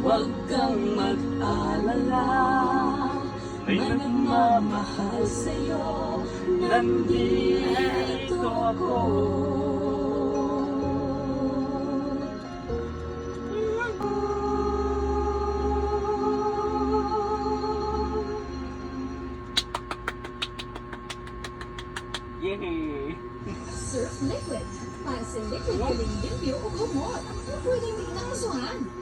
Huwag kang mag-alala, may nagmamahal sa'yo, nandito ako. Yay! Surf Liquid. Para sa liquid feeling limpyo o kumot. Na pwedeng di nakasuhan.